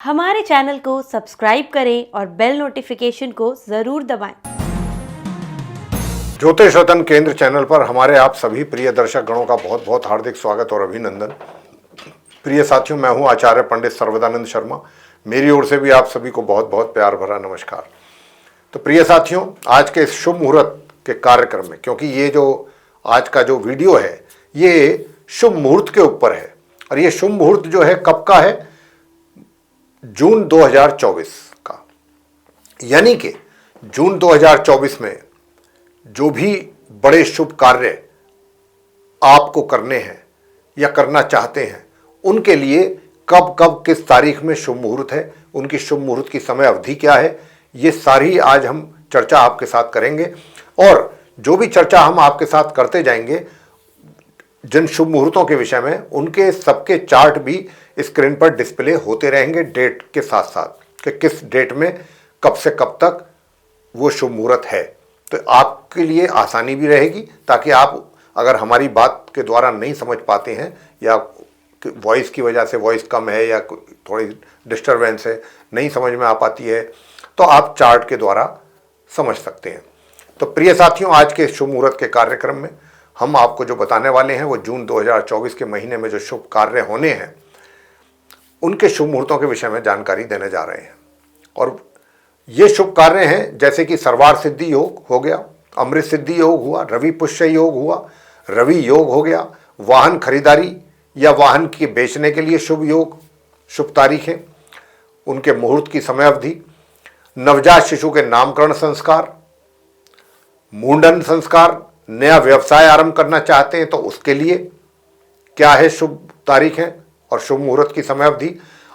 हमारे चैनल को सब्सक्राइब करें और बेल नोटिफिकेशन को जरूर दबाएं। ज्योतिष रतन केंद्र चैनल पर हमारे आप सभी प्रिय दर्शक गणों का बहुत बहुत हार्दिक स्वागत और अभिनंदन। प्रिय साथियों, मैं हूं आचार्य पंडित सर्वदानंद शर्मा। मेरी ओर से भी आप सभी को बहुत बहुत प्यार भरा नमस्कार। तो प्रिय साथियों, आज के इस शुभ मुहूर्त के कार्यक्रम में, क्योंकि ये जो आज का जो वीडियो है ये शुभ मुहूर्त के ऊपर है, और ये शुभ मुहूर्त जो है कब का है? जून 2024 का। यानी कि जून 2024 में जो भी बड़े शुभ कार्य आपको करने हैं या करना चाहते हैं, उनके लिए कब कब किस तारीख में शुभ मुहूर्त है, उनकी शुभ मुहूर्त की समय अवधि क्या है, ये सारी आज हम चर्चा आपके साथ करेंगे। और जो भी चर्चा हम आपके साथ करते जाएंगे जिन शुभ मुहूर्तों के विषय में, उनके सबके चार्ट भी स्क्रीन पर डिस्प्ले होते रहेंगे डेट के साथ साथ, कि किस डेट में कब से कब तक वो शुभ मुहूर्त है। तो आपके लिए आसानी भी रहेगी, ताकि आप अगर हमारी बात के द्वारा नहीं समझ पाते हैं, या वॉइस की वजह से वॉइस कम है या थोड़ी डिस्टरबेंस है, नहीं समझ में आ पाती है, तो आप चार्ट के द्वारा समझ सकते हैं। तो प्रिय साथियों, आज के शुभ मुहूर्त के कार्यक्रम में हम आपको जो बताने वाले हैं वो जून 2024 के महीने में जो शुभ कार्य होने हैं, उनके शुभ मुहूर्तों के विषय में जानकारी देने जा रहे हैं। और ये शुभ कार्य हैं जैसे कि सर्वार सिद्धि योग हो गया, अमृत सिद्धि योग हुआ, रवि पुष्य योग हुआ, रवि योग हो गया, वाहन खरीदारी या वाहन के बेचने के लिए शुभ योग, शुभ तारीखें, उनके मुहूर्त की समय अवधि, नवजात शिशु के नामकरण संस्कार, मुंडन संस्कार, नया व्यवसाय आरंभ करना चाहते हैं तो उसके लिए क्या है शुभ तारीख है और शुभ मुहूर्त की समय अवधि।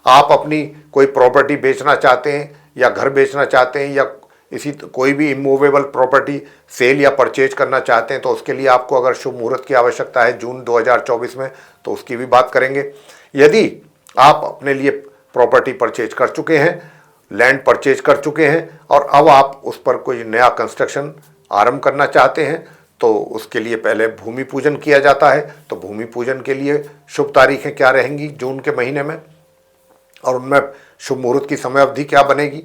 आप अपनी कोई प्रॉपर्टी बेचना चाहते हैं या घर बेचना चाहते हैं या इसी कोई भी इमूवेबल प्रॉपर्टी सेल या परचेज करना चाहते हैं, तो उसके लिए आपको अगर शुभ मुहूर्त की आवश्यकता है जून 2024 में, तो उसकी भी बात करेंगे। यदि आप अपने लिए प्रॉपर्टी परचेज कर चुके हैं, लैंड परचेज कर चुके हैं और अब आप उस पर कोई नया कंस्ट्रक्शन आरंभ करना चाहते हैं, तो उसके लिए पहले भूमि पूजन किया जाता है। तो भूमि पूजन के लिए शुभ तारीखें क्या रहेंगी जून के महीने में, और उनमें शुभ मुहूर्त की समय अवधि क्या बनेगी।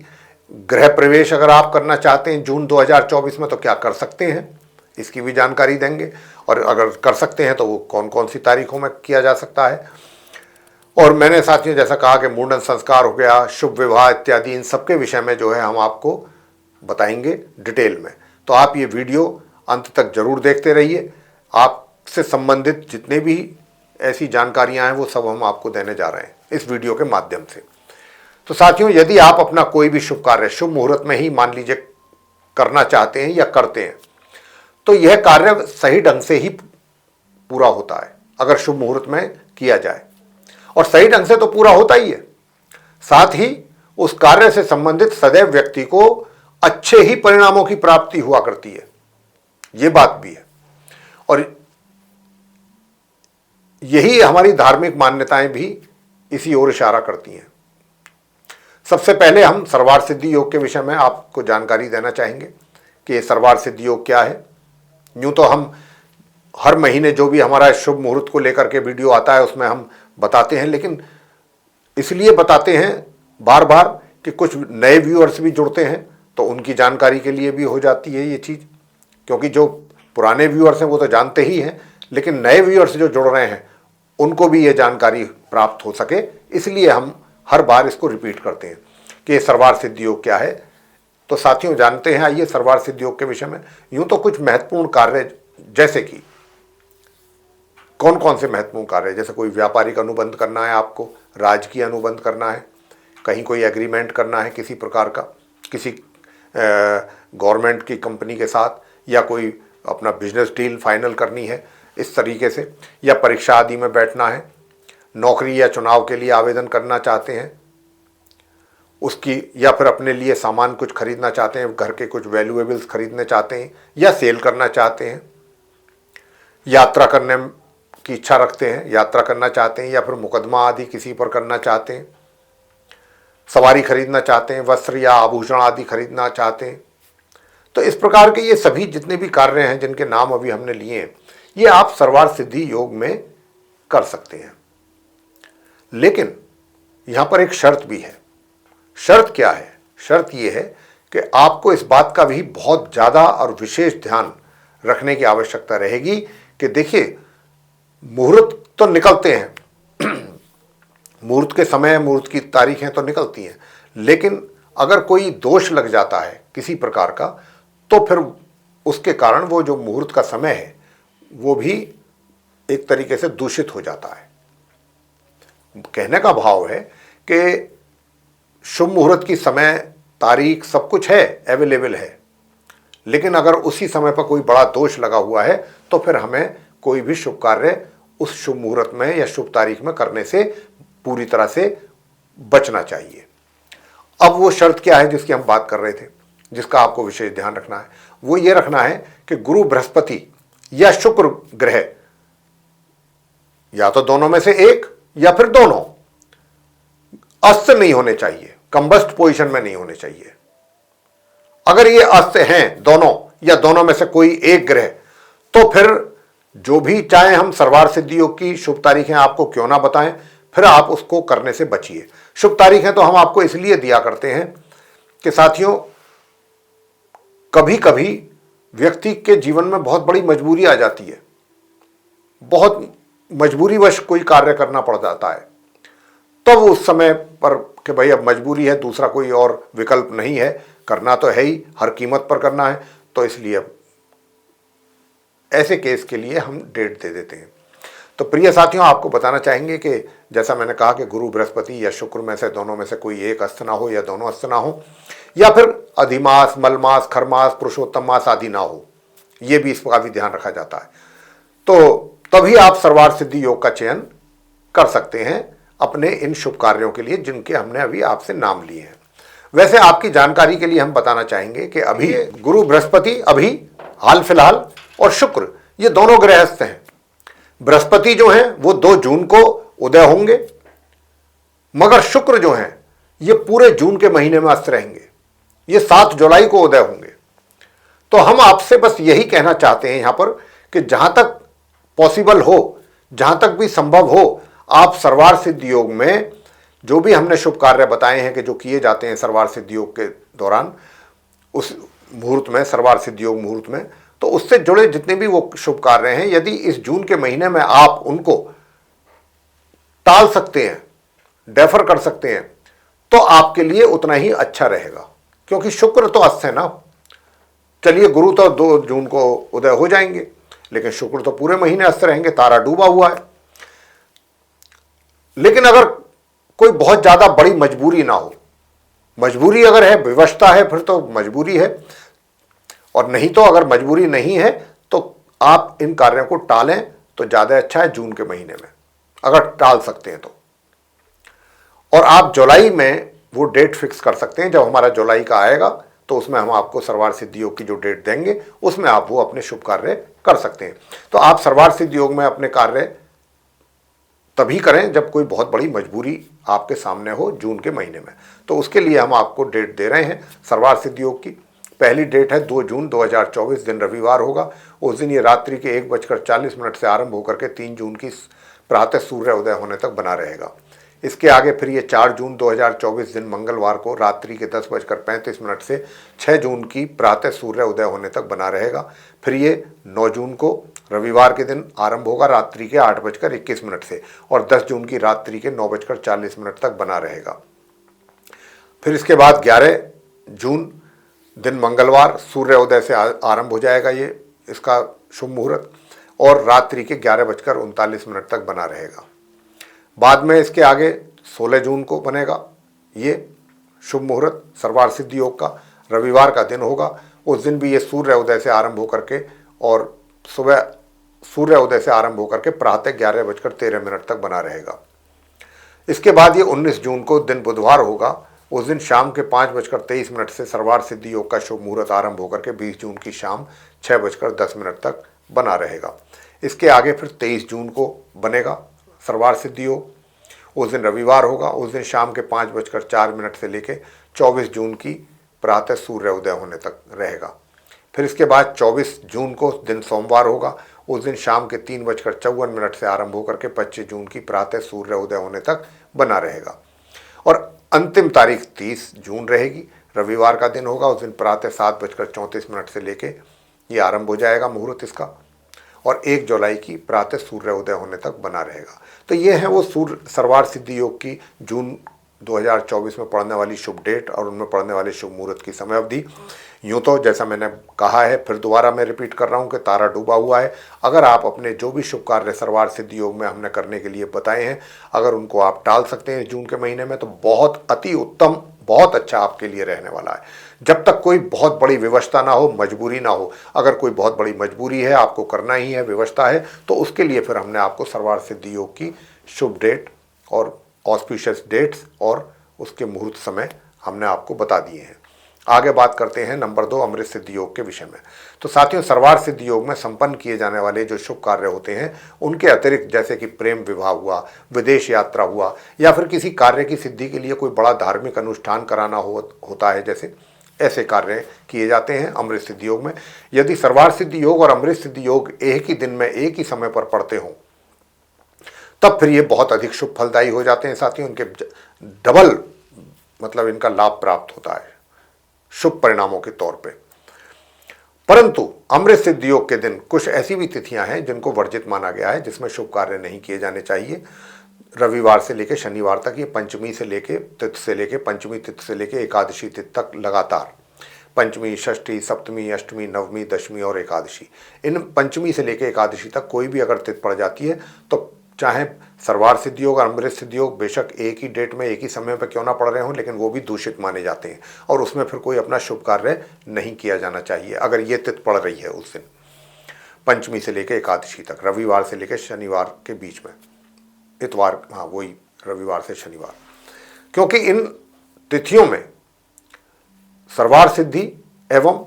गृह प्रवेश अगर आप करना चाहते हैं जून 2024 में, तो क्या कर सकते हैं, इसकी भी जानकारी देंगे। और अगर कर सकते हैं तो वो कौन कौन सी तारीखों में किया जा सकता है। और मैंने साथियों जैसा कहा कि मुंडन संस्कार हो गया, शुभ विवाह इत्यादि, इन सबके विषय में जो है हम आपको बताएंगे डिटेल में। तो आप ये वीडियो अंत तक जरूर देखते रहिए। आपसे संबंधित जितने भी ऐसी जानकारियां हैं वो सब हम आपको देने जा रहे हैं इस वीडियो के माध्यम से। तो साथियों, यदि आप अपना कोई भी शुभ कार्य शुभ मुहूर्त में ही मान लीजिए करना चाहते हैं या करते हैं, तो यह कार्य सही ढंग से ही पूरा होता है अगर शुभ मुहूर्त में किया जाए। और सही ढंग से तो पूरा होता ही है, साथ ही उस कार्य से संबंधित सदैव व्यक्ति को अच्छे ही परिणामों की प्राप्ति हुआ करती है, ये बात भी है। और यही हमारी धार्मिक मान्यताएं भी इसी ओर इशारा करती हैं। सबसे पहले हम सर्वार सिद्धि योग के विषय में आपको जानकारी देना चाहेंगे कि ये सर्वार सिद्धि योग क्या है। यूं तो हम हर महीने जो भी हमारा शुभ मुहूर्त को लेकर के वीडियो आता है उसमें हम बताते हैं, लेकिन इसलिए बताते हैं बार बार कि कुछ नए व्यूअर्स भी जुड़ते हैं, तो उनकी जानकारी के लिए भी हो जाती है ये चीज़। क्योंकि जो पुराने व्यूअर्स हैं वो तो जानते ही हैं, लेकिन नए व्यूअर्स जो जुड़ रहे हैं उनको भी ये जानकारी प्राप्त हो सके, इसलिए हम हर बार इसको रिपीट करते हैं कि ये सर्वार सिद्धि योग क्या है। तो साथियों जानते हैं, आइए सर्वार सिद्धि योग के विषय में। यूं तो कुछ महत्वपूर्ण कार्य, जैसे कि कौन कौन से महत्वपूर्ण कार्य, जैसे कोई व्यापारिक अनुबंध करना है, आपको राजकीय अनुबंध करना है, कहीं कोई एग्रीमेंट करना है किसी प्रकार का, किसी गवर्नमेंट की कंपनी के साथ, या कोई अपना बिजनेस डील फाइनल करनी है इस तरीके से, या परीक्षा आदि में बैठना है, नौकरी या चुनाव के लिए आवेदन करना चाहते हैं उसकी, या फिर अपने लिए सामान कुछ खरीदना चाहते हैं, घर के कुछ वैल्यूएबल्स खरीदने चाहते हैं या सेल करना चाहते हैं, यात्रा करने की इच्छा रखते हैं, यात्रा करना चाहते हैं, या फिर मुकदमा आदि किसी पर करना चाहते हैं, सवारी खरीदना चाहते हैं, वस्त्र या आभूषण आदि खरीदना चाहते हैं। तो इस प्रकार के ये सभी जितने भी कार्य हैं जिनके नाम अभी हमने लिए हैं, ये आप सर्वार सिद्धि योग में कर सकते हैं। लेकिन यहां पर एक शर्त भी है शर्त क्या है? शर्त ये है कि आपको इस बात का भी बहुत ज़्यादा और विशेष ध्यान रखने की आवश्यकता रहेगी कि देखिए, मुहूर्त तो निकलते हैं, मुहूर्त के समय, मुहूर्त की तारीखें तो निकलती हैं, लेकिन अगर कोई दोष लग जाता है किसी प्रकार का, तो फिर उसके कारण वो जो मुहूर्त का समय है वो भी एक तरीके से दूषित हो जाता है। कहने का भाव है कि शुभ मुहूर्त की समय, तारीख सब कुछ है, अवेलेबल है, लेकिन अगर उसी समय पर कोई बड़ा दोष लगा हुआ है तो फिर हमें कोई भी शुभ कार्य उस शुभ मुहूर्त में या शुभ तारीख में करने से पूरी तरह से बचना चाहिए। अब वो शर्त क्या है जिसकी हम बात कर रहे थे, जिसका आपको विशेष ध्यान रखना है? वो ये रखना है कि गुरु, बृहस्पति या शुक्र ग्रह, या तो दोनों में से एक या फिर दोनों, अस्त नहीं होने चाहिए, कंबस्ट पोजीशन में नहीं होने चाहिए। अगर ये अस्त हैं दोनों या दोनों में से कोई एक ग्रह, तो फिर जो भी चाहे हम सर्वार्थ सिद्धि योग की शुभ तारीखें आपको क्यों ना बताएं, फिर आप उसको करने से बचिए। शुभ तारीखें तो हम आपको इसलिए दिया करते हैं कि साथियों, कभी कभी व्यक्ति के जीवन में बहुत बड़ी मजबूरी आ जाती है, बहुत मजबूरीवश कोई कार्य करना पड़ जाता है, तब उस समय पर कि भाई अब मजबूरी है, दूसरा कोई और विकल्प नहीं है, करना तो है ही, हर कीमत पर करना है, तो इसलिए अब ऐसे केस के लिए हम डेट दे देते हैं। तो प्रिय साथियों, आपको बताना चाहेंगे कि जैसा मैंने कहा कि गुरु, बृहस्पति या शुक्र में से दोनों में से कोई एक अस्त ना हो या दोनों अस्त ना हो, या फिर अधिमास, मलमास, खरमास, पुरुषोत्तम मास आदि ना हो, ये भी इसका भी ध्यान रखा जाता है। तो तभी आप सर्वार्थ सिद्धि योग का चयन कर सकते हैं अपने इन शुभ कार्यों के लिए जिनके हमने अभी आपसे नाम लिए हैं। वैसे आपकी जानकारी के लिए हम बताना चाहेंगे कि अभी गुरु, बृहस्पति अभी हाल फिलहाल, और शुक्र, ये दोनों गृहस्थ हैं। बृहस्पति जो हैं वो 2 जून को उदय होंगे, मगर शुक्र जो हैं ये पूरे जून के महीने में अस्त रहेंगे, ये 7 जुलाई को उदय होंगे। तो हम आपसे बस यही कहना चाहते हैं यहां पर कि जहां तक पॉसिबल हो, जहां तक भी संभव हो, आप सर्वार्थ सिद्धि योग में जो भी हमने शुभ कार्य बताए हैं कि जो किए जाते हैं सर्वार्थ सिद्धि योग के दौरान, उस मुहूर्त में, सर्वार्थ सिद्धि योग मुहूर्त में, तो उससे जुड़े जितने भी वो शुभ कार्य हैं, यदि इस जून के महीने में आप उनको टाल सकते हैं, डेफर कर सकते हैं, तो आपके लिए उतना ही अच्छा रहेगा, क्योंकि शुक्र तो अस्त है ना। चलिए, गुरु तो 2 जून को उदय हो जाएंगे, लेकिन शुक्र तो पूरे महीने अस्त रहेंगे, तारा डूबा हुआ है। लेकिन अगर कोई बहुत ज्यादा बड़ी मजबूरी ना हो, मजबूरी अगर है, विवशता है, फिर तो मजबूरी है, और नहीं तो अगर मजबूरी नहीं है तो आप इन कार्यों को टालें तो ज्यादा अच्छा है जून के महीने में, अगर टाल सकते हैं तो। और आप जुलाई में वो डेट फिक्स कर सकते हैं, जब हमारा जुलाई का आएगा तो उसमें हम आपको सर्वार्थ सिद्धि योग की जो डेट देंगे उसमें आप वो अपने शुभ कार्य कर सकते हैं। तो आप सर्वार्थ सिद्धि योग में अपने कार्य तभी करें जब कोई बहुत बड़ी मजबूरी आपके सामने हो जून के महीने में। तो उसके लिए हम आपको डेट दे रहे हैं सर्वार्थ सिद्धि योग की। पहली डेट है 2 जून 2024, दिन रविवार होगा। उस दिन ये रात्रि के 1:40 से आरंभ होकर के 3 जून की प्रातः सूर्य उदय होने तक बना रहेगा। इसके आगे फिर ये 4 जून 2024 दिन मंगलवार को रात्रि के 10:35 से 6 जून की प्रातः सूर्य उदय होने तक बना रहेगा। फिर ये 9 जून को रविवार के दिन आरंभ होगा रात्रि के 8:21 से, और 10 जून की रात्रि के 9:40 तक बना रहेगा। फिर इसके बाद 11 जून दिन मंगलवार सूर्य उदय से आरंभ हो जाएगा ये इसका शुभ मुहूर्त, और रात्रि के 11:39 तक बना रहेगा। बाद में इसके आगे 16 जून को बनेगा ये शुभ मुहूर्त सर्वार्थ सिद्धि योग का, रविवार का दिन होगा। उस दिन भी ये सूर्य उदय से आरंभ होकर के और सुबह सूर्य उदय से आरंभ होकर के प्रातः 11:13 तक बना रहेगा। इसके बाद ये 19 जून को दिन बुधवार होगा। उस दिन शाम के 5:23 से सर्वार्थ सिद्धि योग का शुभ मुहूर्त आरंभ होकर के 20 जून की शाम 6:10 तक बना रहेगा। इसके आगे फिर 23 जून को बनेगा सर्वार्थ सिद्धि योग। उस दिन रविवार होगा। उस दिन शाम के 5:04 से लेके 24 जून की प्रातः सूर्य उदय होने तक रहेगा। फिर इसके बाद 24 जून को दिन सोमवार होगा। उस दिन शाम के 3:54 से आरंभ होकर के 25 जून की प्रातः सूर्य उदय होने तक बना रहेगा। और अंतिम तारीख 30 जून रहेगी, रविवार का दिन होगा। उस दिन प्रातः 7:34 से लेके ये आरंभ हो जाएगा मुहूर्त इसका, और 1 जुलाई की प्रातः सूर्योदय होने तक बना रहेगा। तो ये है वो सर्वार्थ सिद्धि योग की जून 2024 में पड़ने वाली शुभ डेट और उनमें पड़ने वाले शुभ मुहूर्त की समय अवधि। यूँ तो जैसा मैंने कहा है, फिर दोबारा मैं रिपीट कर रहा हूँ कि तारा डूबा हुआ है। अगर आप अपने जो भी शुभ कार्य सर्वार्थ सिद्धि योग में हमने करने के लिए बताए हैं, अगर उनको आप टाल सकते हैं जून के महीने में, तो बहुत अति उत्तम, बहुत अच्छा आपके लिए रहने वाला है। जब तक कोई बहुत बड़ी विवशता ना हो, मजबूरी ना हो। अगर कोई बहुत बड़ी मजबूरी है, आपको करना ही है, व्यवस्था है, तो उसके लिए फिर हमने आपको सर्वार्थ सिद्धि योग की शुभ डेट और ऑस्पिशियस डेट्स और उसके मुहूर्त समय हमने आपको बता दिए हैं। आगे बात करते हैं नंबर 2 अमृत सिद्धि योग के विषय में। तो साथियों, सर्वार्थ सिद्धि योग में संपन्न किए जाने वाले जो शुभ कार्य होते हैं, उनके अतिरिक्त जैसे कि प्रेम विवाह हुआ, विदेश यात्रा हुआ, या फिर किसी कार्य की सिद्धि के लिए कोई बड़ा धार्मिक अनुष्ठान कराना होता है, जैसे ऐसे कार्य किए जाते हैं अमृत सिद्धि योग में। यदि सर्वार्थ सिद्धि योग और अमृत सिद्धि योग एक ही दिन में एक ही समय पर पड़ते हों, तब फिर ये बहुत अधिक शुभ फलदायी हो जाते हैं साथियों। इनके डबल मतलब इनका लाभ प्राप्त होता है शुभ परिणामों के तौर पे। परंतु अमृत सिद्धि योग के दिन कुछ ऐसी भी तिथियां हैं जिनको वर्जित माना गया है, जिसमें शुभ कार्य नहीं किए जाने चाहिए। रविवार से लेकर शनिवार तक, ये पंचमी से लेके तिथि से लेके पंचमी तिथि से लेके एकादशी तिथि तक लगातार, पंचमी, षष्ठी, सप्तमी, अष्टमी, नवमी, दशमी और एकादशी, इन पंचमी से लेकर एकादशी तक कोई भी अगर तिथि पड़ जाती है, तो चाहे सर्वार्थ सिद्धि योग और अमृत सिद्धि योग बेशक एक ही डेट में एक ही समय पर क्यों ना पड़ रहे हों, लेकिन वो भी दूषित माने जाते हैं और उसमें फिर कोई अपना शुभ कार्य नहीं किया जाना चाहिए अगर ये तिथि पड़ रही है उस दिन, पंचमी से लेकर एकादशी तक, रविवार से लेकर शनिवार के बीच में, इतवार, हाँ वही रविवार से शनिवार, क्योंकि इन तिथियों में सर्वार्थ सिद्धि एवं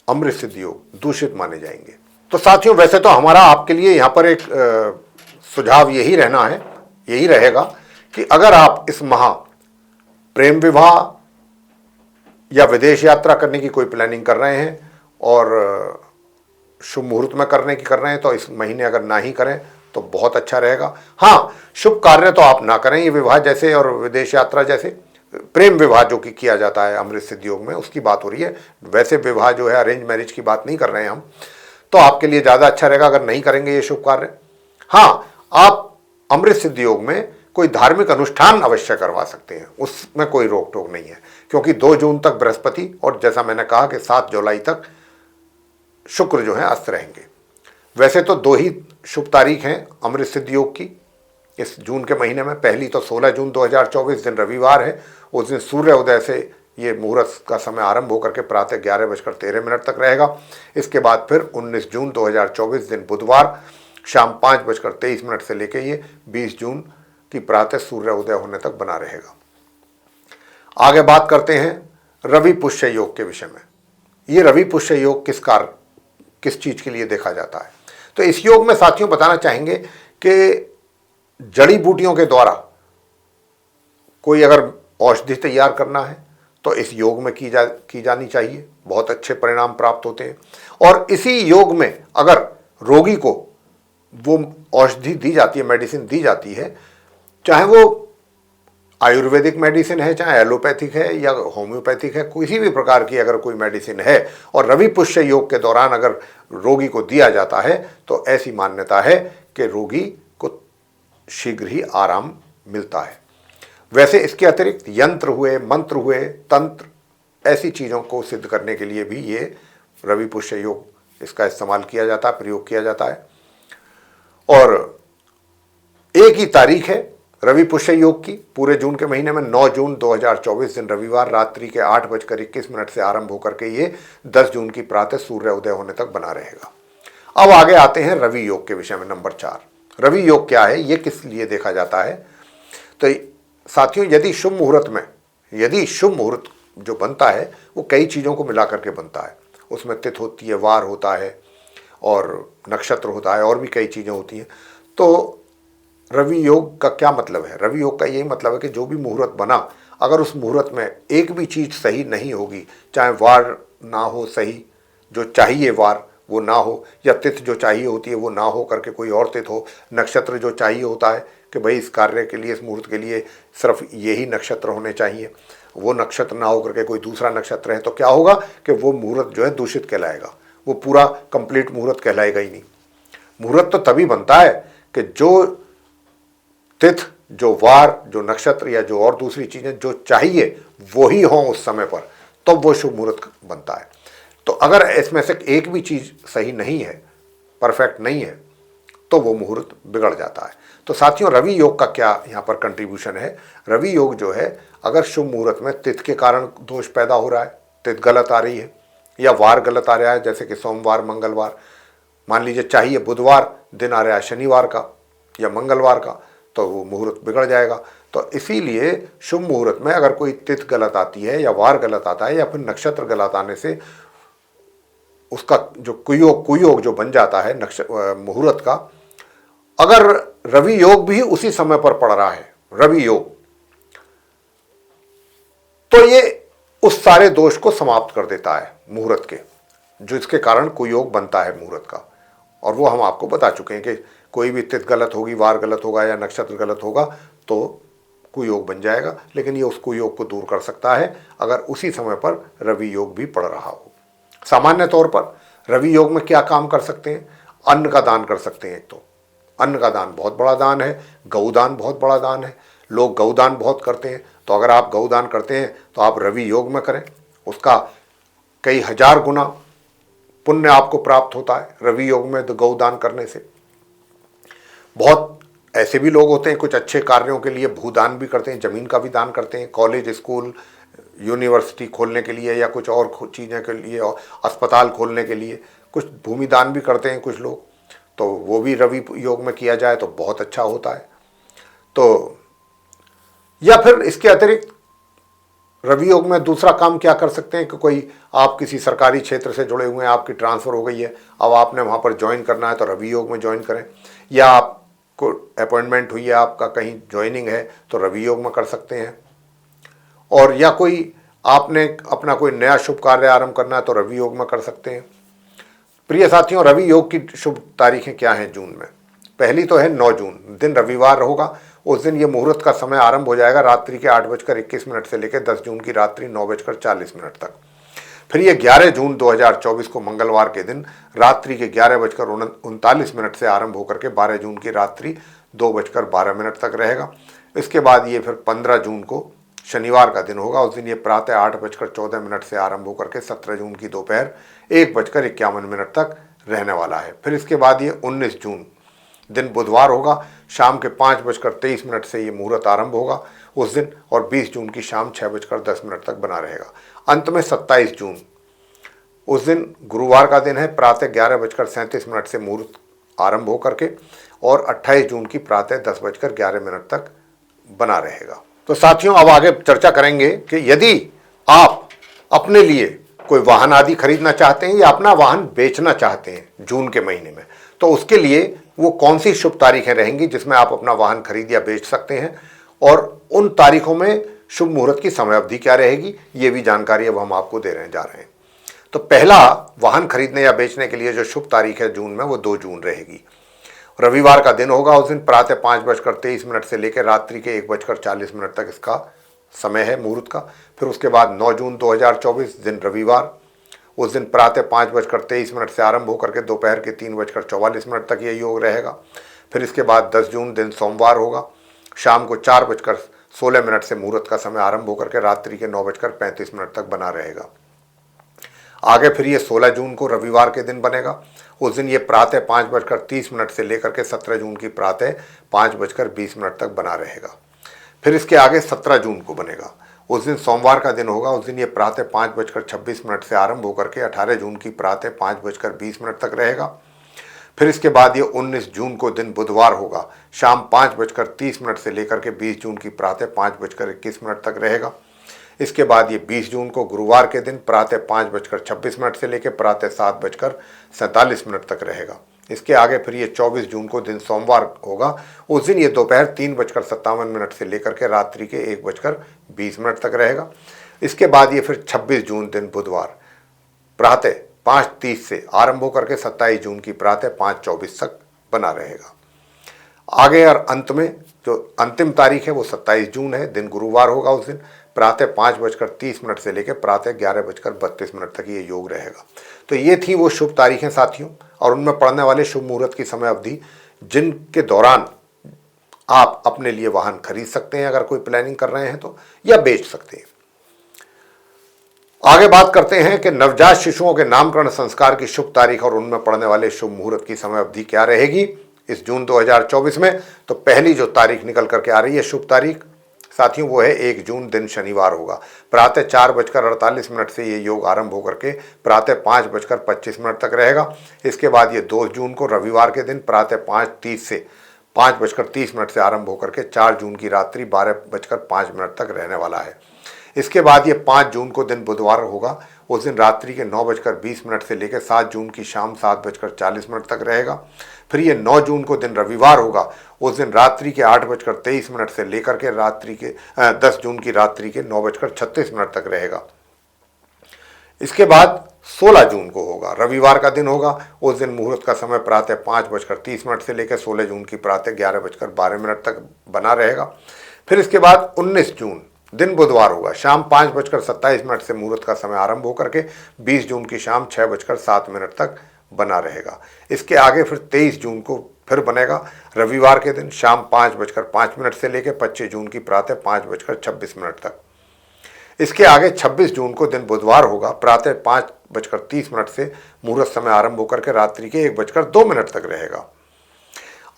अमृत सिद्धि योग दूषित माने जाएंगे। तो साथियों, वैसे तो हमारा आपके लिए यहाँ पर एक सुझाव यही रहेगा कि अगर आप इस माह प्रेम विवाह या विदेश यात्रा करने की कोई प्लानिंग कर रहे हैं और शुभ मुहूर्त में कर रहे हैं, तो इस महीने अगर ना ही करें तो बहुत अच्छा रहेगा। हाँ, शुभ कार्य तो आप ना करें, ये विवाह जैसे और विदेश यात्रा जैसे, प्रेम विवाह जो कि किया जाता है अमृत सिद्धि योग में, उसकी बात हो रही है। वैसे विवाह जो है अरेंज मैरिज की बात नहीं कर रहे हैं हम, तो आपके लिए ज़्यादा अच्छा रहेगा अगर नहीं करेंगे ये शुभ कार्य। हाँ, आप अमृत सिद्धि योग में कोई धार्मिक अनुष्ठान अवश्य करवा सकते हैं, उसमें कोई रोक टोक नहीं है, क्योंकि 2 जून तक बृहस्पति और जैसा मैंने कहा कि 7 जुलाई तक शुक्र जो है अस्त रहेंगे। वैसे तो 2 ही शुभ तारीख हैं अमृत सिद्धि योग की इस जून के महीने में। पहली तो 16 जून 2024 दिन रविवार है, उस दिन सूर्योदय से ये मुहूर्त का समय आरंभ होकर के प्रातः 11:13 तक रहेगा। इसके बाद फिर 19 जून 2024 दिन बुधवार शाम 5:23 से लेकर ये 20 जून की प्रातः सूर्योदय होने तक बना रहेगा। आगे बात करते हैं रवि पुष्य योग के विषय में। ये रवि पुष्य योग किस चीज के लिए देखा जाता है? तो इस योग में साथियों बताना चाहेंगे कि जड़ी बूटियों के द्वारा कोई अगर औषधि तैयार करना है तो इस योग में की जानी चाहिए, बहुत अच्छे परिणाम प्राप्त होते हैं। और इसी योग में अगर रोगी को वो औषधि दी जाती है, मेडिसिन दी जाती है, चाहे वो आयुर्वेदिक मेडिसिन है, चाहे एलोपैथिक है या होम्योपैथिक है, किसी भी प्रकार की अगर कोई मेडिसिन है और रवि पुष्य योग के दौरान अगर रोगी को दिया जाता है, तो ऐसी मान्यता है कि रोगी को शीघ्र ही आराम मिलता है। वैसे इसके अतिरिक्त यंत्र हुए, मंत्र हुए, तंत्र, ऐसी चीज़ों को सिद्ध करने के लिए भी ये रवि पुष्य योग इसका इस्तेमाल किया जाता है, प्रयोग किया जाता है। और एक ही तारीख है रवि पुष्य योग की पूरे जून के महीने में, 9 जून 2024 दिन रविवार रात्रि के 8:21 से आरंभ होकर के ये 10 जून की प्रातः सूर्योदय होने तक बना रहेगा। अब आगे आते हैं रवि योग के विषय में। नंबर 4, रवि योग क्या है, ये किस लिए देखा जाता है? तो साथियों, यदि शुभ मुहूर्त जो बनता है वो कई चीज़ों को मिला करके बनता है। उसमें तिथि होती है, वार होता है और नक्षत्र होता है और भी कई चीज़ें होती हैं। तो रवि योग का क्या मतलब है? रवि योग का यही मतलब है कि जो भी मुहूर्त बना, अगर उस मुहूर्त में एक भी चीज़ सही नहीं होगी, चाहे वार ना हो सही, जो चाहिए वार वो ना हो, या तिथि जो चाहिए होती है वो ना हो करके कोई और तिथि हो, नक्षत्र जो चाहिए होता है कि भाई इस कार्य के लिए, इस मुहूर्त के लिए सिर्फ यही नक्षत्र होने चाहिए, वो नक्षत्र ना होकर के कोई दूसरा नक्षत्र है, तो क्या होगा कि वो मुहूर्त जो है दूषित कहलाएगा, वो पूरा कंप्लीट मुहूर्त कहलाएगा ही नहीं। मुहूर्त तो तभी बनता है कि जो तिथि, जो वार, जो नक्षत्र या जो और दूसरी चीजें जो चाहिए वही हो उस समय पर, तो वो शुभ मुहूर्त बनता है। तो अगर इसमें से एक भी चीज सही नहीं है, परफेक्ट नहीं है, तो वो मुहूर्त बिगड़ जाता है। तो साथियों, रवि योग का क्या यहाँ पर कंट्रीब्यूशन है? रवि योग जो है, अगर शुभ मुहूर्त में तिथि के कारण दोष पैदा हो रहा है, तिथि गलत आ रही है या वार गलत आ रहा है, जैसे कि सोमवार, मंगलवार, मान लीजिए चाहिए बुधवार, दिन आ रहा है शनिवार का या मंगलवार का, तो वो मुहूर्त बिगड़ जाएगा। तो इसीलिए शुभ मुहूर्त में अगर कोई तिथि गलत आती है या वार गलत आता है या फिर नक्षत्र गलत आने से उसका जो कुयोग जो बन जाता है मुहूर्त का, अगर रवि योग भी उसी समय पर पड़ रहा है, रवि योग, तो ये उस सारे दोष को समाप्त कर देता है मुहूर्त के, जो इसके कारण कुयोग बनता है मुहूर्त का। और वो हम आपको बता चुके हैं कि कोई भी तिथि गलत होगी, वार गलत होगा या नक्षत्र गलत होगा तो कुयोग बन जाएगा, लेकिन ये उस कुयोग को दूर कर सकता है अगर उसी समय पर रवि योग भी पड़ रहा हो। सामान्य तौर पर रवि योग में क्या काम कर सकते हैं? अन्न का दान कर सकते हैं। एक तो अन्न का दान बहुत बड़ा दान है, गौदान बहुत बड़ा दान है, लोग गौदान बहुत करते हैं। तो अगर आप गौदान करते हैं तो आप रवि योग में करें, उसका कई हजार गुना पुण्य आपको प्राप्त होता है रवि योग में तो गौदान करने से। बहुत ऐसे भी लोग होते हैं कुछ अच्छे कार्यों के लिए भूदान भी करते हैं, जमीन का भी दान करते हैं, कॉलेज, स्कूल, यूनिवर्सिटी खोलने के लिए या कुछ और चीज़ें के लिए, और अस्पताल खोलने के लिए कुछ भूमि दान भी करते हैं कुछ लोग। तो वो भी रवि योग में किया जाए तो बहुत अच्छा होता है। तो या फिर इसके अतिरिक्त रवि योग में दूसरा काम क्या कर सकते हैं कि कोई आप किसी सरकारी क्षेत्र से जुड़े हुए हैं, आपकी ट्रांसफ़र हो गई है, अब आपने वहाँ पर ज्वाइन करना है तो रवि योग में ज्वाइन करें, या आपको अपॉइंटमेंट हुई है, आपका कहीं ज्वाइनिंग है तो रवि योग में कर सकते हैं। और या कोई आपने अपना कोई नया शुभ कार्य आरंभ करना है तो रवि योग में कर सकते हैं। प्रिय साथियों, रवि योग की शुभ तारीखें क्या हैं जून में? पहली तो है 9 जून, दिन रविवार होगा। उस दिन ये मुहूर्त का समय आरंभ हो जाएगा रात्रि के 8:21 से लेकर 10 जून की रात्रि 9:40 तक। फिर ये 11 जून 2024 को मंगलवार के दिन रात्रि के 11:39 से आरंभ होकर के 12 जून की रात्रि 2:12 तक रहेगा। इसके बाद ये फिर 15 जून को शनिवार का दिन होगा। उस दिन ये प्रातः 8:14 से आरंभ होकर के 17 जून की दोपहर 1:51 तक रहने वाला है। फिर इसके बाद ये 19 जून दिन बुधवार होगा, शाम के 5:23 से ये मुहूर्त आरंभ होगा उस दिन, और 20 जून की शाम 6:10 तक बना रहेगा। अंत में 27 जून उस दिन गुरुवार का दिन है, प्रातः 11:37 से मुहूर्त आरंभ होकर के और 28 जून की प्रातः 10:11 तक बना रहेगा। तो साथियों, अब आगे चर्चा करेंगे कि यदि आप अपने लिए कोई वाहन आदि खरीदना चाहते हैं या अपना वाहन बेचना चाहते हैं जून के महीने में, तो उसके लिए वो कौन सी शुभ तारीखें रहेंगी जिसमें आप अपना वाहन खरीद या बेच सकते हैं, और उन तारीखों में शुभ मुहूर्त की समय अवधि क्या रहेगी, ये भी जानकारी अब हम आपको दे रहे जा रहे हैं। तो पहला वाहन खरीदने या बेचने के लिए जो शुभ तारीख है जून में, वो 2 जून रहेगी। रविवार का दिन होगा। उस दिन प्रातः 5:23 से लेकर रात्रि के 1:40 तक इसका समय है मुहूर्त का। फिर उसके बाद 9 जून 2024 दिन रविवार, उस दिन प्रातः 5:23 से आरंभ होकर के दोपहर के 3:44 तक ये योग रहेगा। फिर इसके बाद 10 जून दिन सोमवार होगा, शाम को 4:16 से मुहूर्त का समय आरंभ होकर के रात्रि के 9:35 तक बना रहेगा। आगे फिर ये 16 जून को रविवार के दिन बनेगा। उस दिन ये प्रातः 5:30 से लेकर के 17 जून की प्रातः 5:20 तक बना रहेगा। फिर इसके आगे 17 जून को बनेगा। उस दिन सोमवार का दिन होगा। उस दिन ये प्रातः 5:26 से आरंभ होकर के 18 जून की प्रातः 5:20 तक रहेगा। फिर इसके बाद ये 19 जून को दिन बुधवार होगा, शाम 5:30 से लेकर के 20 जून की प्रातः 5:21 तक रहेगा। इसके बाद ये 20 जून को गुरुवार के दिन प्रातः 5:26 से लेकर प्रातः 7:47 तक रहेगा। इसके आगे फिर ये 24 जून को दिन सोमवार होगा। उस दिन ये दोपहर 3:57 से लेकर के रात्रि के 1:20 तक रहेगा। इसके बाद ये फिर 26 जून दिन बुधवार प्रातः 5:30 से आरंभ होकर के 27 जून की प्रातः 5:24 तक बना रहेगा। आगे और अंत में जो अंतिम तारीख है वो 27 जून है, दिन गुरुवार होगा। उस दिन प्रातः 5:30 से लेकर प्रातः 11:32 तक ये योग रहेगा। तो ये थी वो शुभ तारीखें साथियों, और उनमें पड़ने वाले शुभ मुहूर्त की समय अवधि जिनके दौरान आप अपने लिए वाहन खरीद सकते हैं अगर कोई प्लानिंग कर रहे हैं तो, या बेच सकते हैं। आगे बात करते हैं कि नवजात शिशुओं के नामकरण संस्कार की शुभ तारीख और उनमें पड़ने वाले शुभ मुहूर्त की समय अवधि क्या रहेगी इस जून 2024 में। तो पहली जो तारीख निकल करके आ रही है शुभ तारीख साथियों, वो है 1 जून, दिन शनिवार होगा। प्रातः 4:48 से ये योग आरंभ होकर के प्रातः 5:25 तक रहेगा। इसके बाद ये 2 जून को रविवार के दिन प्रातः 5:30 से 5:30 से आरंभ होकर के 4 जून की रात्रि 12:05 तक रहने वाला है। इसके बाद ये 5 जून को दिन बुधवार होगा। उस दिन रात्रि के 9:20 से लेकर 7 जून की शाम 7:40 तक रहेगा। फिर ये 9 जून को दिन रविवार होगा। उस दिन रात्रि के 8:23 से लेकर के रात्रि के 10 जून की रात्रि के 9:36 तक रहेगा। इसके बाद 16 जून को होगा, रविवार का दिन होगा। उस दिन मुहूर्त का समय प्रातः 5:30 से लेकर 16 जून की प्रातः 11:12 तक बना रहेगा। फिर इसके बाद 19 जून दिन बुधवार होगा, शाम 5:27 से मुहूर्त का समय आरंभ होकर के 20 जून की शाम 6:07 तक बना रहेगा। इसके आगे फिर 23 जून को फिर बनेगा, रविवार के दिन शाम 5:05 से लेकर 25 जून की प्रातः 5:26 तक। इसके आगे 26 जून को दिन बुधवार होगा, प्रातः 5:30 से मुहूर्त समय आरंभ होकर के रात्रि के 1:02 तक रहेगा।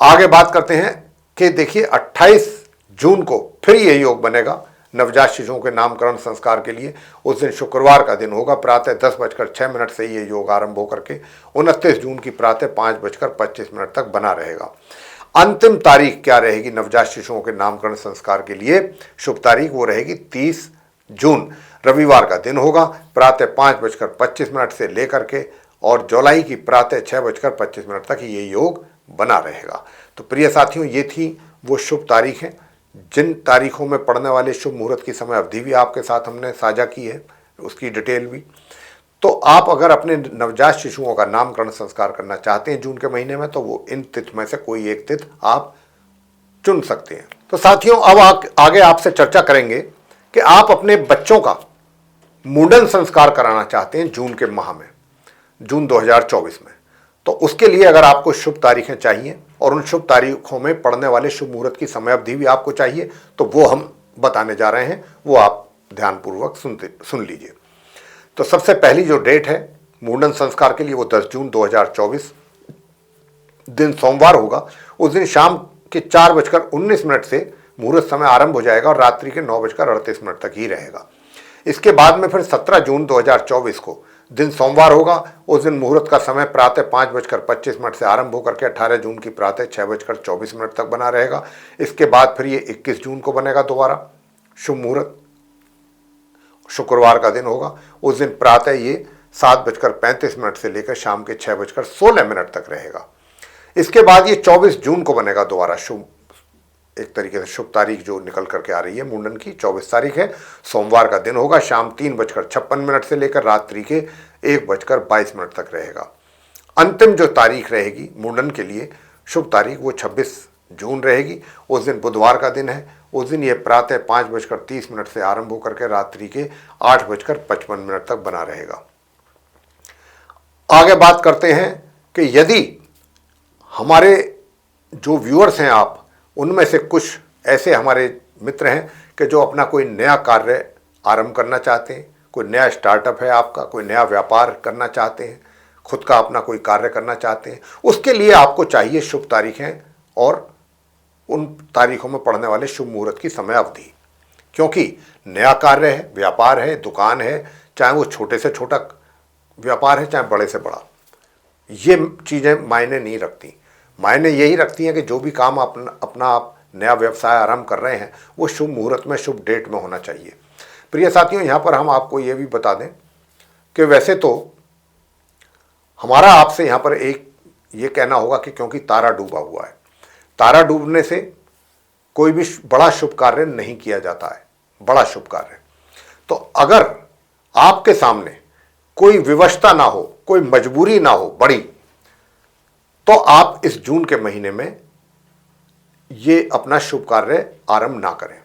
आगे बात करते हैं कि देखिए 28 जून को फिर ये योग बनेगा नवजात शिशुओं के नामकरण संस्कार के लिए। उस दिन शुक्रवार का दिन होगा, प्रातः 10:06 से ये योग आरंभ होकर के 29 जून की प्रातः 5:25 तक बना रहेगा। अंतिम तारीख क्या रहेगी नवजात शिशुओं के नामकरण संस्कार के लिए शुभ तारीख, वो रहेगी 30 जून, रविवार का दिन होगा। प्रातः 5:25 से लेकर के और जुलाई की प्रातः 6:25 तक ये योग बना रहेगा। तो प्रिय साथियों, ये थी वो शुभ तारीखें जिन तारीखों में पड़ने वाले शुभ मुहूर्त की समय अवधि भी आपके साथ हमने साझा की है, उसकी डिटेल भी। तो आप अगर अपने नवजात शिशुओं का नामकरण संस्कार करना चाहते हैं जून के महीने में, तो वो इन तिथि में से कोई एक तिथि आप चुन सकते हैं। तो साथियों, अब आगे आपसे चर्चा करेंगे कि आप अपने बच्चों का मुंडन संस्कार कराना चाहते हैं जून के माह में, जून 2024 में। तो उसके लिए अगर आपको शुभ तारीखें चाहिए और उन शुभ तारीखों में पड़ने वाले शुभ मुहूर्त की समय अवधि भी आपको चाहिए, तो वो हम बताने जा रहे हैं, वो आप ध्यानपूर्वक सुन लीजिए। तो सबसे पहली जो डेट है मुंडन संस्कार के लिए, वो 10 जून 2024 दिन सोमवार होगा। उस दिन शाम के 4:19 से मुहूर्त समय आरंभ हो जाएगा और रात्रि के 9:38 तक ही रहेगा। इसके बाद में फिर 17 जून 2024 को दिन सोमवार होगा। उस दिन मुहूर्त का समय प्रातः 5:25 से आरंभ होकर के 18 जून की प्रातः 6:24 तक बना रहेगा। इसके बाद फिर ये 21 जून को बनेगा दोबारा शुभ मुहूर्त, शुक्रवार का दिन होगा। उस दिन प्रातः ये 7:35 से लेकर शाम के 6:16 तक रहेगा। इसके बाद ये 24 जून को बनेगा दोबारा शुभ, एक तरीके से शुभ तारीख जो निकल करके आ रही है मुंडन की 24 तारीख है, सोमवार का दिन होगा। शाम 3:56 से लेकर रात्रि के 1:22 तक रहेगा। अंतिम जो तारीख रहेगी मुंडन के लिए शुभ तारीख, वो 26 जून रहेगी। उस दिन बुधवार का दिन है। उस दिन ये प्रातः 5:30 से आरंभ होकर के रात्रि के 8:55 तक बना रहेगा। आगे बात करते हैं कि यदि हमारे जो व्यूअर्स हैं आप, उनमें से कुछ ऐसे हमारे मित्र हैं कि जो अपना कोई नया कार्य आरंभ करना चाहते हैं, कोई नया स्टार्टअप है आपका, कोई नया व्यापार करना चाहते हैं, खुद का अपना कोई कार्य करना चाहते हैं, उसके लिए आपको चाहिए शुभ तारीखें और उन तारीखों में पड़ने वाले शुभ मुहूर्त की समय अवधि। क्योंकि नया कार्य है, व्यापार है, दुकान है, चाहे वो छोटे से छोटा व्यापार है, चाहे बड़े से बड़ा, ये चीज़ें मायने नहीं रखती। मायने यही रखती हैं कि जो भी काम अपना आप नया व्यवसाय आरंभ कर रहे हैं, वो शुभ मुहूर्त में, शुभ डेट में होना चाहिए। प्रिय साथियों, यहाँ पर हम आपको ये भी बता दें कि वैसे तो हमारा आपसे यहाँ पर एक ये कहना होगा कि क्योंकि तारा डूबा हुआ है, तारा डूबने से कोई भी बड़ा शुभ कार्य नहीं किया जाता है, बड़ा शुभ कार्य। तो अगर आपके सामने कोई विवशता ना हो, कोई मजबूरी ना हो बड़ी, तो आप इस जून के महीने में ये अपना शुभ कार्य आरंभ ना करें।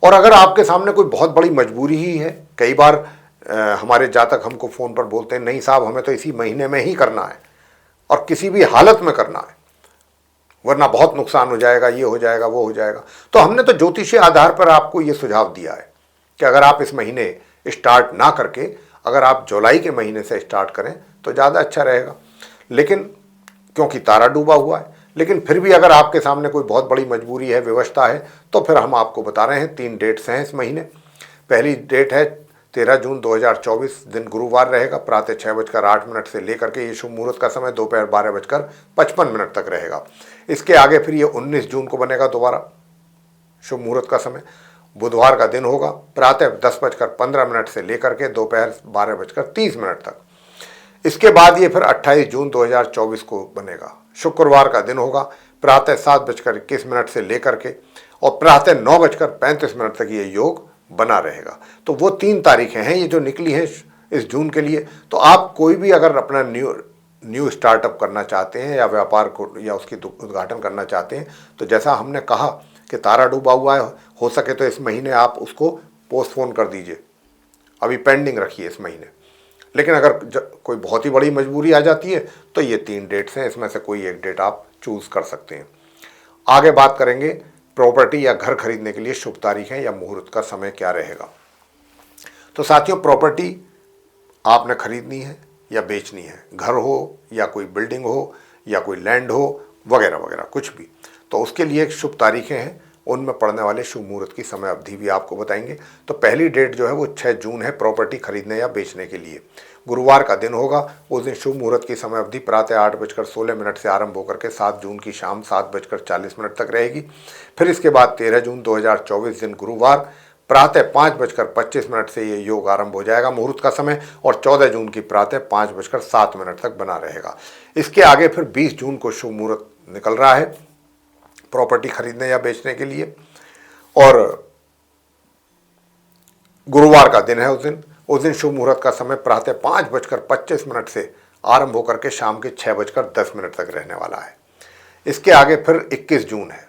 और अगर आपके सामने कोई बहुत बड़ी मजबूरी ही है, कई बार हमारे जातक हमको फ़ोन पर बोलते हैं नहीं साहब हमें तो इसी महीने में ही करना है और किसी भी हालत में करना है वरना बहुत नुकसान हो जाएगा, ये हो जाएगा, वो हो जाएगा। तो हमने तो ज्योतिषीय आधार पर आपको ये सुझाव दिया है कि अगर आप इस महीने स्टार्ट ना करके अगर आप जुलाई के महीने से स्टार्ट करें तो ज़्यादा अच्छा रहेगा। लेकिन क्योंकि तारा डूबा हुआ है, लेकिन फिर भी अगर आपके सामने कोई बहुत बड़ी मजबूरी है, व्यवस्था है, तो फिर हम आपको बता रहे हैं 3 डेट्स हैं इस महीने। पहली डेट है 13 जून 2024, दिन गुरुवार रहेगा, प्रातः 6:08 से लेकर के ये शुभ मुहूर्त का समय दोपहर 12:55 तक रहेगा। इसके आगे फिर ये 19 जून को बनेगा दोबारा शुभ मुहूर्त का समय, बुधवार का दिन होगा, प्रातः 10:15 से लेकर के दोपहर 12:30 तक। इसके बाद ये फिर 28 जून 2024 को बनेगा, शुक्रवार का दिन होगा, प्रातः 7:21 से लेकर के और प्रातः 9:35 तक ये योग बना रहेगा। तो वो 3 तारीखें हैं ये जो निकली हैं इस जून के लिए। तो आप कोई भी अगर अपना न्यू स्टार्टअप करना चाहते हैं या व्यापार को या उसकी उद्घाटन करना चाहते हैं, तो जैसा हमने कहा कि तारा डूबा हुआ है, हो सके तो इस महीने आप उसको पोस्टपोन कर दीजिए, अभी पेंडिंग रखिए इस महीने। लेकिन अगर कोई बहुत ही बड़ी मजबूरी आ जाती है तो ये 3 डेट्स हैं, इसमें से कोई एक डेट आप चूज़ कर सकते हैं। आगे बात करेंगे प्रॉपर्टी या घर खरीदने के लिए शुभ तारीख है या मुहूर्त का समय क्या रहेगा। तो साथियों, प्रॉपर्टी आपने खरीदनी है या बेचनी है, घर हो या कोई बिल्डिंग हो या कोई लैंड हो वगैरह वगैरह कुछ भी, तो उसके लिए एक शुभ तारीखें हैं, उनमें पड़ने वाले शुभ मुहूर्त की समय अवधि भी आपको बताएंगे। तो पहली डेट जो है वो 6 जून है, प्रॉपर्टी खरीदने या बेचने के लिए। गुरुवार का दिन होगा, उस दिन शुभ मुहूर्त की समय अवधि प्रातः 8:16 से आरंभ होकर के 7 जून की शाम 7:40 तक रहेगी। फिर इसके बाद 13 जून 2024 दिन गुरुवार प्रातः 5:25 से ये योग आरंभ हो जाएगा मुहूर्त का समय, और 14 जून की प्रातः 5:07 तक बना रहेगा। इसके आगे फिर 20 जून को शुभ मुहूर्त निकल रहा है प्रॉपर्टी खरीदने या बेचने के लिए, और गुरुवार का दिन है उस दिन शुभ मुहूर्त का समय प्रातः 5:25 से आरंभ होकर के शाम के 6:10 तक रहने वाला है। इसके आगे फिर 21 जून है,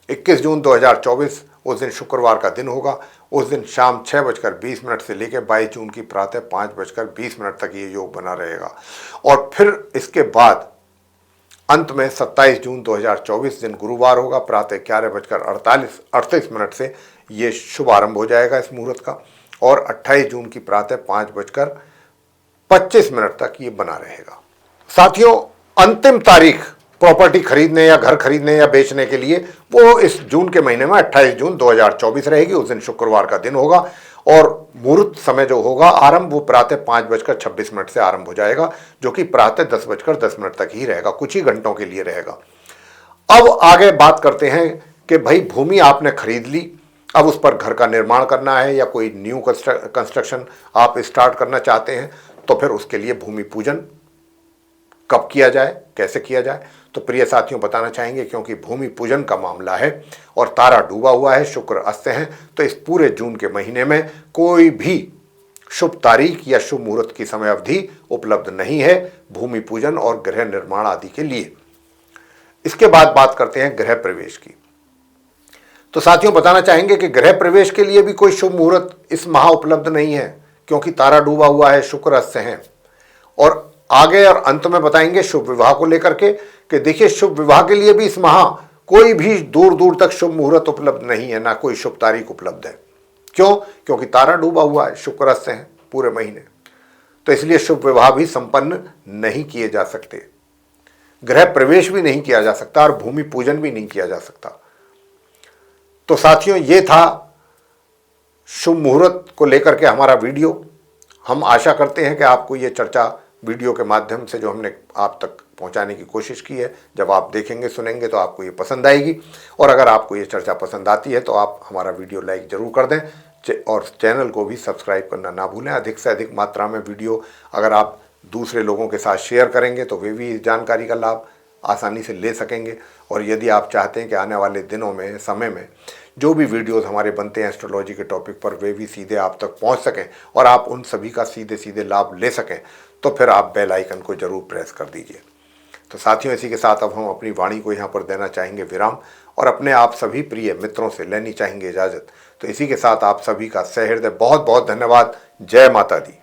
21 जून 2024 उस दिन शुक्रवार का दिन होगा, उस दिन शाम 6:20 से लेकर 22 जून की प्रातः 5:20 तक ये योग बना रहेगा। और फिर इसके बाद अंत में 27 जून 2024 दिन गुरुवार होगा, प्रातः 11:38 से ये शुभ आरंभ हो जाएगा इस मुहूर्त का, और 28 जून की प्रातः 5:25 तक ये बना रहेगा। साथियों, अंतिम तारीख प्रॉपर्टी खरीदने या घर खरीदने या बेचने के लिए वो इस जून के महीने में 28 जून 2024 रहेगी, उस दिन शुक्रवार का दिन होगा, और मुहूर्त समय जो होगा आरंभ वो प्रातः 5:26 से आरंभ हो जाएगा, जो कि प्रातः 10:10 तक ही रहेगा, कुछ ही घंटों के लिए रहेगा। अब आगे बात करते हैं कि भाई भूमि आपने खरीद ली, अब उस पर घर का निर्माण करना है या कोई न्यू कंस्ट्रक्शन आप स्टार्ट करना चाहते हैं, तो फिर उसके लिए भूमि पूजन कब किया जाए, कैसे किया जाए। तो प्रिय साथियों, बताना चाहेंगे क्योंकि भूमि पूजन का मामला है और तारा डूबा हुआ है, शुक्र अस्त हैं, तो इस पूरे जून के महीने में कोई भी शुभ तारीख या शुभ मुहूर्त की समय अवधि उपलब्ध नहीं है भूमि पूजन और गृह निर्माण आदि के लिए। इसके बाद बात करते हैं गृह प्रवेश की। तो साथियों, बताना चाहेंगे कि गृह प्रवेश के लिए भी कोई शुभ मुहूर्त इस माह उपलब्ध नहीं है क्योंकि तारा डूबा हुआ है, शुक्र अस्त हैं। और आगे और अंत में बताएंगे शुभ विवाह को लेकर के कि देखिए शुभ विवाह के लिए भी इस माह कोई भी दूर दूर तक शुभ मुहूर्त उपलब्ध नहीं है, ना कोई शुभ तारीख उपलब्ध है। क्यों? क्योंकि तारा डूबा हुआ है, शुक्र अस्त हैं पूरे महीने, तो इसलिए शुभ विवाह भी संपन्न नहीं किए जा सकते, गृह प्रवेश भी नहीं किया जा सकता और भूमि पूजन भी नहीं किया जा सकता। तो साथियों, ये था शुभ मुहूर्त को लेकर के हमारा वीडियो। हम आशा करते हैं कि आपको ये चर्चा वीडियो के माध्यम से जो हमने आप तक पहुंचाने की कोशिश की है, जब आप देखेंगे सुनेंगे तो आपको ये पसंद आएगी। और अगर आपको ये चर्चा पसंद आती है तो आप हमारा वीडियो लाइक ज़रूर कर दें और चैनल को भी सब्सक्राइब करना ना भूलें। अधिक से अधिक मात्रा में वीडियो अगर आप दूसरे लोगों के साथ शेयर करेंगे तो वे भी इस जानकारी का लाभ आसानी से ले सकेंगे। और यदि आप चाहते हैं कि आने वाले दिनों में, समय में जो भी वीडियोस हमारे बनते हैं एस्ट्रोलॉजी के टॉपिक पर, वे भी सीधे आप तक पहुंच सकें और आप उन सभी का सीधे सीधे लाभ ले सकें, तो फिर आप बेल आइकन को ज़रूर प्रेस कर दीजिए। तो साथियों, इसी के साथ अब हम अपनी वाणी को यहाँ पर देना चाहेंगे विराम और अपने आप सभी प्रिय मित्रों से लेनी चाहेंगे इजाज़त। तो इसी के साथ आप सभी का सहृदय बहुत बहुत धन्यवाद। जय माता दी।